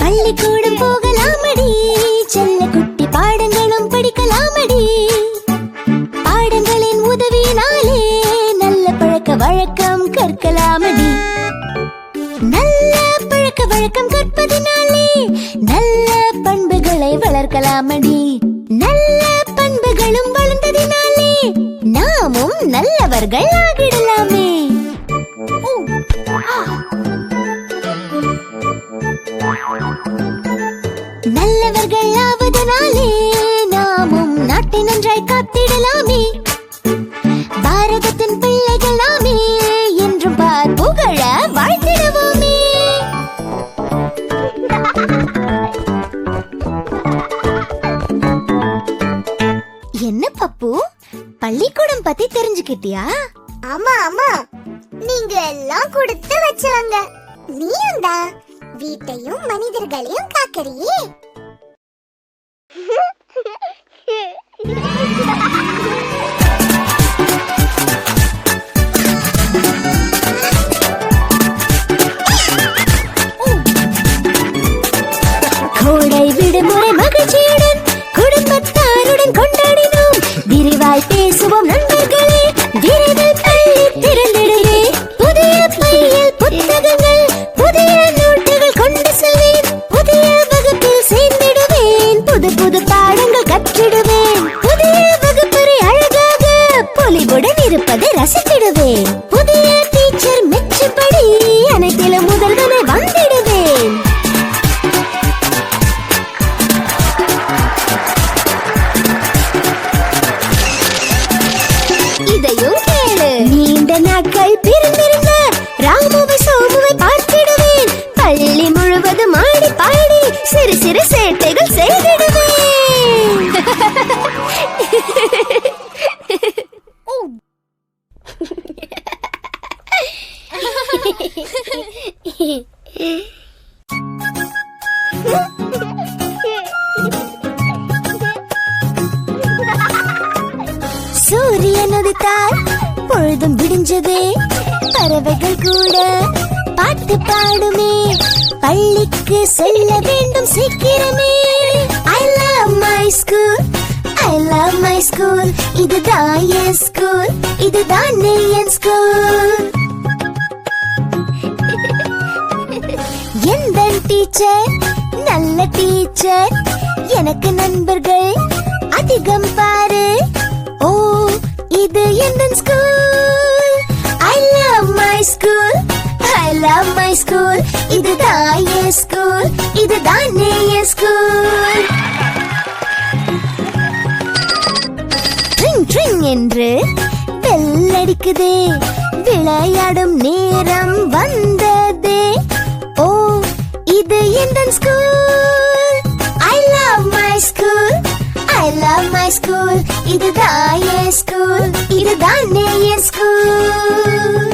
பள்ளிக்கூடம் போகலாமடி, செல்ல குட்டி பாடங்களும் படிக்கலாமடி. பாடங்களின் உதவியினாலே நல்ல பழக்க வழக்கம் கற்கலாமடி. நல்ல பழக்க வழக்கம் கற்பதினாலே நல்ல பண்புகளை வளர்க்கலாமடி. நல்ல பண்புகளும் வளர்ந்ததினாலே நாமும் நல்லவர்கள் ஆகிடலாமே. நல்லவர்கள் ஆவதனாலே நாமும் நாட்டை நன்றாய் காத்திடலாமே. பாரதத்தின் பிள்ளைகள் நாமே என்றும் பார் புகழ வாழ்த்திடுவோமே. என்ன பப்பு, பள்ளிக்கூடம் பத்தி தெரிஞ்சுக்கிட்டியா? ஆமா ஆமா, நீங்க எல்லாம் கொடுத்து வச்சவங்க. நீயும் தான் வீட்டையும் மனிதர்களையும் காக்கறியே. கோடை விடுமுறை மகிழ்ச்சியுடன் குடும்பத்தாருடன் கொண்டாடினோம். விரிவாய் பேசுவோம் நண்பர்களே, விரைவில் பள்ளி திறந்திடுவே. புதிய பையில் புத்தகங்கள், புதிய நோட்டுகள் கொண்டு செல்வேன். புதிய வகுப்பில் சேர்ந்திடுவேன். புது புது பாடங்கள் கற்றிடுவேன். புதிய வகுப்பறை அழகாக பொலிவுடன் இருப்பதை ரசித்திடுவேன். புதிய டீச்சர் மெச்சும்படி அனைத்திலும் முதல்வனை வந்திடுவேன். இதையும் கேளு. நீண்ட நாட்கள் பிறந்திருந்த ராமுவை சோமுவை பார்த்திடுவேன். பள்ளி முழுவதும் ஆடி பாடி சிறு சிறு சேட்டைகள் செய்திடுவேன். சூரியன் உதித்தால் பொழுதும் விடிஞ்சதே. பறவைகள் கூட பாட்டு பாடுமே. பள்ளிக்கு செல்ல வேண்டும் சீக்கிரமே. I love my school, I love my school. இதுதான் என் ஸ்கூல், இதுதான் என் ஸ்கூல். எந்த டீச்சர் நல்ல டீச்சர், எனக்கு நண்பர்கள் அதிகம் பாரு. ஓ, இது எந்த school. I love my school, I love my school. இதுதான் என் ஸ்கூல், இதுதான் என் ஸ்கூல். ட்ரிங் ட்ரிங் என்று பெல் அடிக்குதே. விளையாடும் நேரம் வந்ததே. ஓ, இது எந்த school. I love my school, I love my school. இதுதான் என் ஸ்கூல், இதுதான் என் ஸ்கூல்.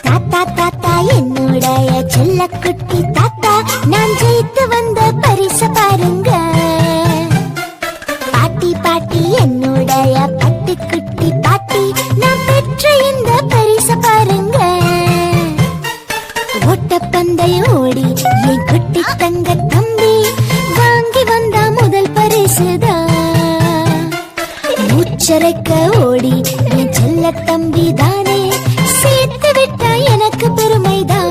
தாத்தா தாத்தா என்னுடைய செல்லக்குட்டி தாத்தா, நான் ஜெயித்து வந்த பரிசு பாருங்க. பாட்டி பாட்டி என்னுடைய பட்டுக்குட்டி பாட்டி, நான் பெற்ற இந்த பரிசு பாருங்க. ஓட்டப்பந்தயம் ஓடி என் குட்டி தங்க தம்பி வாங்கி வந்த முதல் பரிசுதான். மூச்சரைக்க ஓடி என் செல்ல தம்பி தானே சேர்த்து விட்டா எனக்கு பெருமைதான்.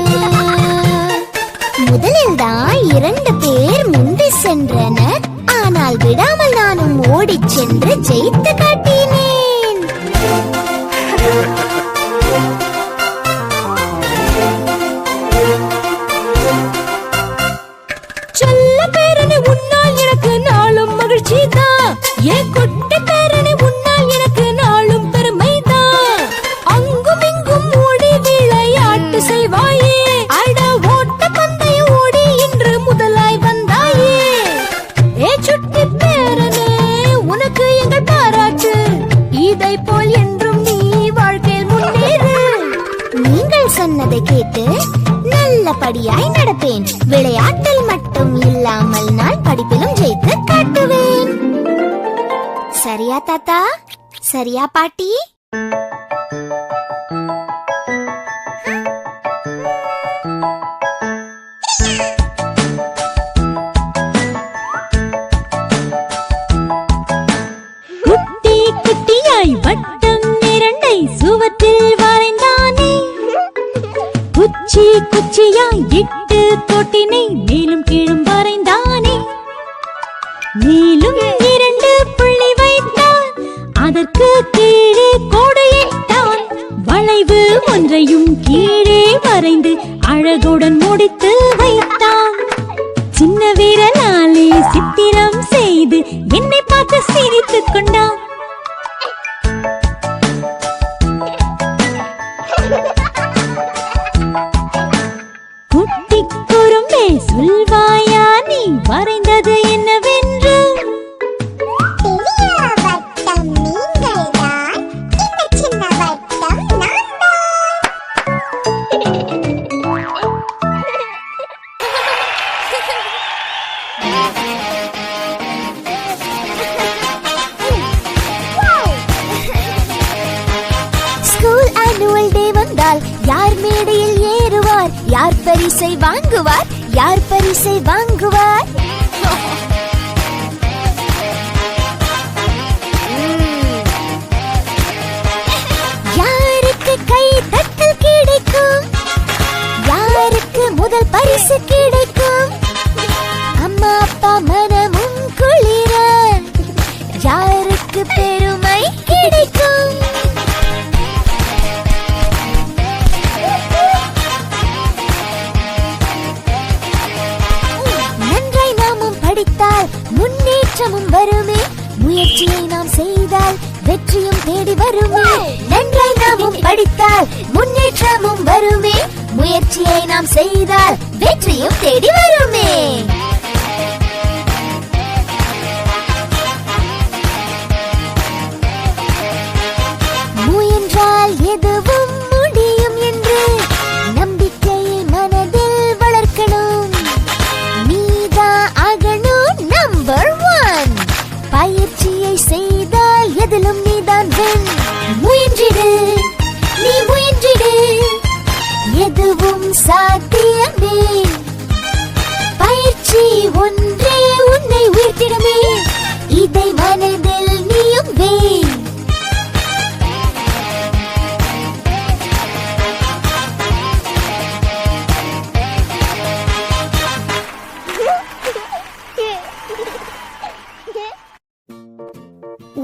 முதலில் தான் 2 பேர் முந்தி சென்றனர். ஆனால் விடாமல் நானும் ஓடிச் சென்று ஜெயித்து காட்டினேன். செல்ல பேரனை உன்னால் எனக்கு நாளும் மகிழ்ச்சி தான். என் குட்டி பேரனை உன்னால் எனக்கு நாளும் பெருமைதான். அங்கும் இங்கும் ஓடி விளையாட்டு செய்வாயே. அட ஓட்ட பந்தயம் ஓடி இன்று முதலாய் வந்தாயே. ஏ சுட்டி பேரனே, உனக்கு எங்கள் பாராட்டு. கேட்டு நல்லபடியாய் நடப்பேன். விளையாட்டில் மட்டும் இல்லாமல் நான் படிப்பிலும் ஜெயித்து காட்டுவேன். சரியா தாத்தா? சரியா பாட்டி? குட்டி குட்டியாய் வட்டம் இரண்டை சுவற்றில் வரைந்தானே. குச்சி குச்சியாய் இட்டு தொட்டினை மேலும் கீழும் வரைந்தானே. மேலும் 2 புள்ளி வைத்தான், அதற்கு கீழே கோடு இட்டான். வளைவு ஒன்றையும் கீழே வரைந்து அழகுடன் முடித்து வைத்தான். சின்ன விரலாலே சித்திரம் செய்து என்னை பார்த்து சிரித்துக் கொண்டான். குட்டி குறும்பே சொல்வாயா நீ வரைந்தது என்னவென்று? பெரிய வட்டம் நீங்கள்தான், இந்த சின்ன வட்டம் நான்தான். ஸ்கூல் ஆனுவல் டே வந்தால் யார் மேடையில் ஏறுவார்? யார் பரிசை வாங்குவார்? யார் பரிசை வாங்குவார்? யாருக்கு கை தட்டல் கிடைக்கும்? யாருக்கு முதல் பரிசு கிடைக்கும்? அம்மா அப்பா மனமும் குளிர யாருக்கு பெருமை கிடைக்கும்? நன்றாய் நாமும் படித்தால் முன்னேற்றமும் வருமே. முயற்சியை நாம் செய்தால் வெற்றியும் தேடி வருமே. நன்றாய் நாமும் படித்தால் முன்னேற்றமும் வருமே. முயற்சியை நாம் செய்தால் வெற்றியும் தேடி வருமே. முயன்றால் எதுவும் முடியும் என்று நம்பிக்கையை மனதில் வளர்க்கணும். நீதான் ஆகணும் நம்பர் 1. பயிற்சியை செய்தால் எதிலும் நீதான் வென். முயன்றிடு, நீ முயன்றிடு, எதுவும் சாத்தியமே. பயிற்சி ஒன்றே உன்னை உயர்த்திடுமே. இதை மனதில் நீயும் வே.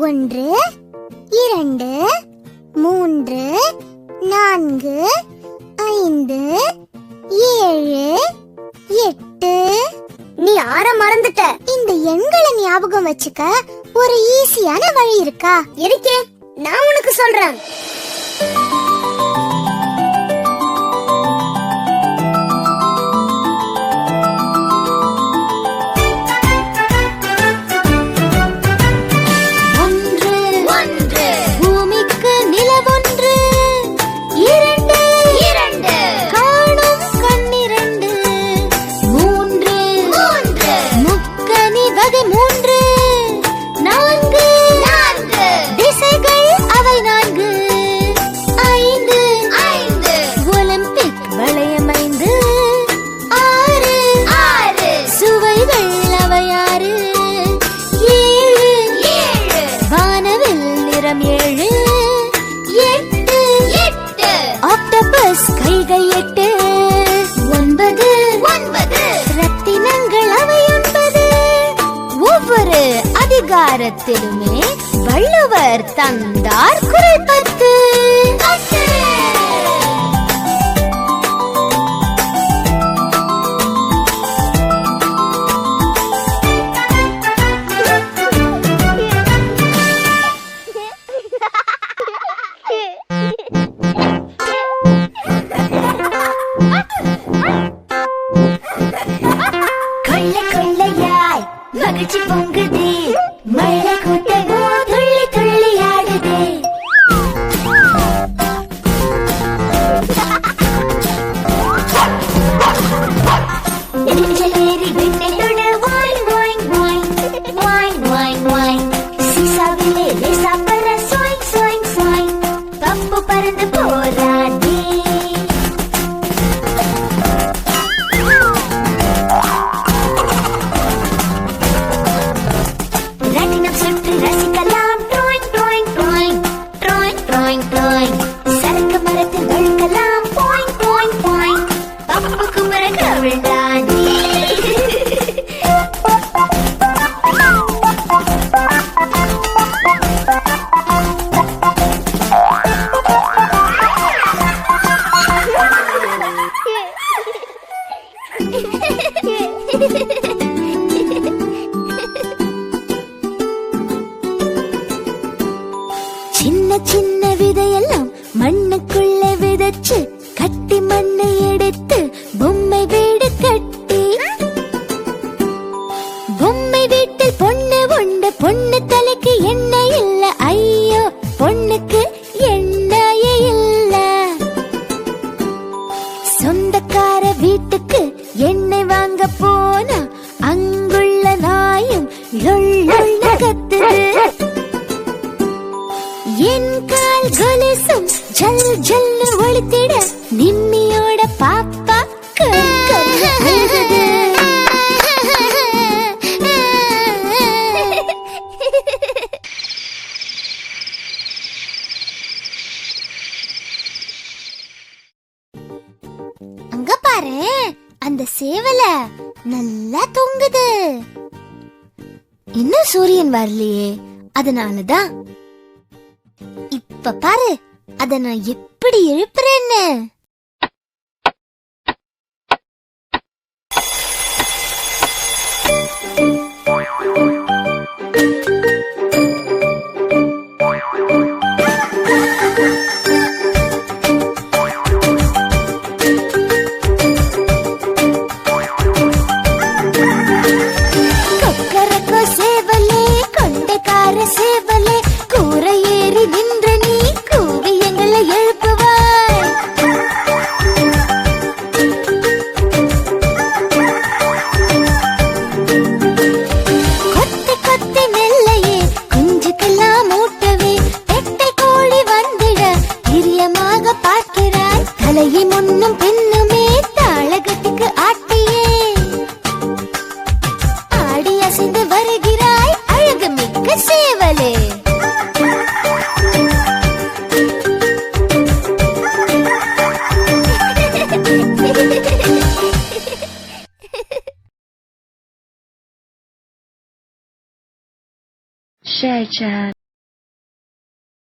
ஒன்று, 2, 3, 4, 5, 7, 8. நீ ஆற மறந்துட்ட. இந்த எண்களை ஞாபகம் வச்சுக்க ஒரு ஈஸியான வழி இருக்கா? இருக்கே, நான் உனக்கு சொல்றேன். கைகள் 8, 9, ரத்தினங்கள் அவை 9. ஒவ்வொரு அதிகாரத்திலுமே வள்ளுவர் தந்தார் குறள் 10. மகிழ்ச்சி பொங்குதே, மழை கூட்டமோ துள்ளி துள்ளி ஆடுதே. சின்ன விதையெல்லாம் மண்ணுக்குள்ளே விதைச்சு கட்டி மண்ணை எடுத்து பொம்மை வீடு கட்டி பொம்மை வீட்டில் பொண்ணு உண்டு பொண்ணு தலைக்கு எண்ணெய் இல்ல ஐயோ பொண்ணுக்கு எண்ணெயே இல்ல சொந்தக்கார வீட்டுக்கு எண்ணெய் வாங்க போனா அங்குள்ள நாயும் லொள்ளொள்ள கத்துது என் கால் கொலுசும் ஜல் ஜல்னு ஒளித்திட நிம்மியோட பாப்பா அழுகுது அங்க பாரு அந்த சேவல நல்லா தொங்குது இன்னும் சூரியன் வரலையே அதனாலதான் இப்ப பாரு அத நான் எப்படி எழுப்புறேன்னு சேவலே கூரை ஏறி நின்ற நீ கூவி எங்களை எழுப்புவாய் கொத்தி கொத்தி நெல்லையே குஞ்சுக்கெல்லாம் ஊட்டவே பெட்டை கோழி வந்திட பிரியமாக பார்க்கிறாய் தலையை முன்னும் பின்னுமே தாளகத்துக்கு ஆட்டியே ஆடி அசைந்து வருகிறாய் அழகு மிக்க சேவலே Share chat.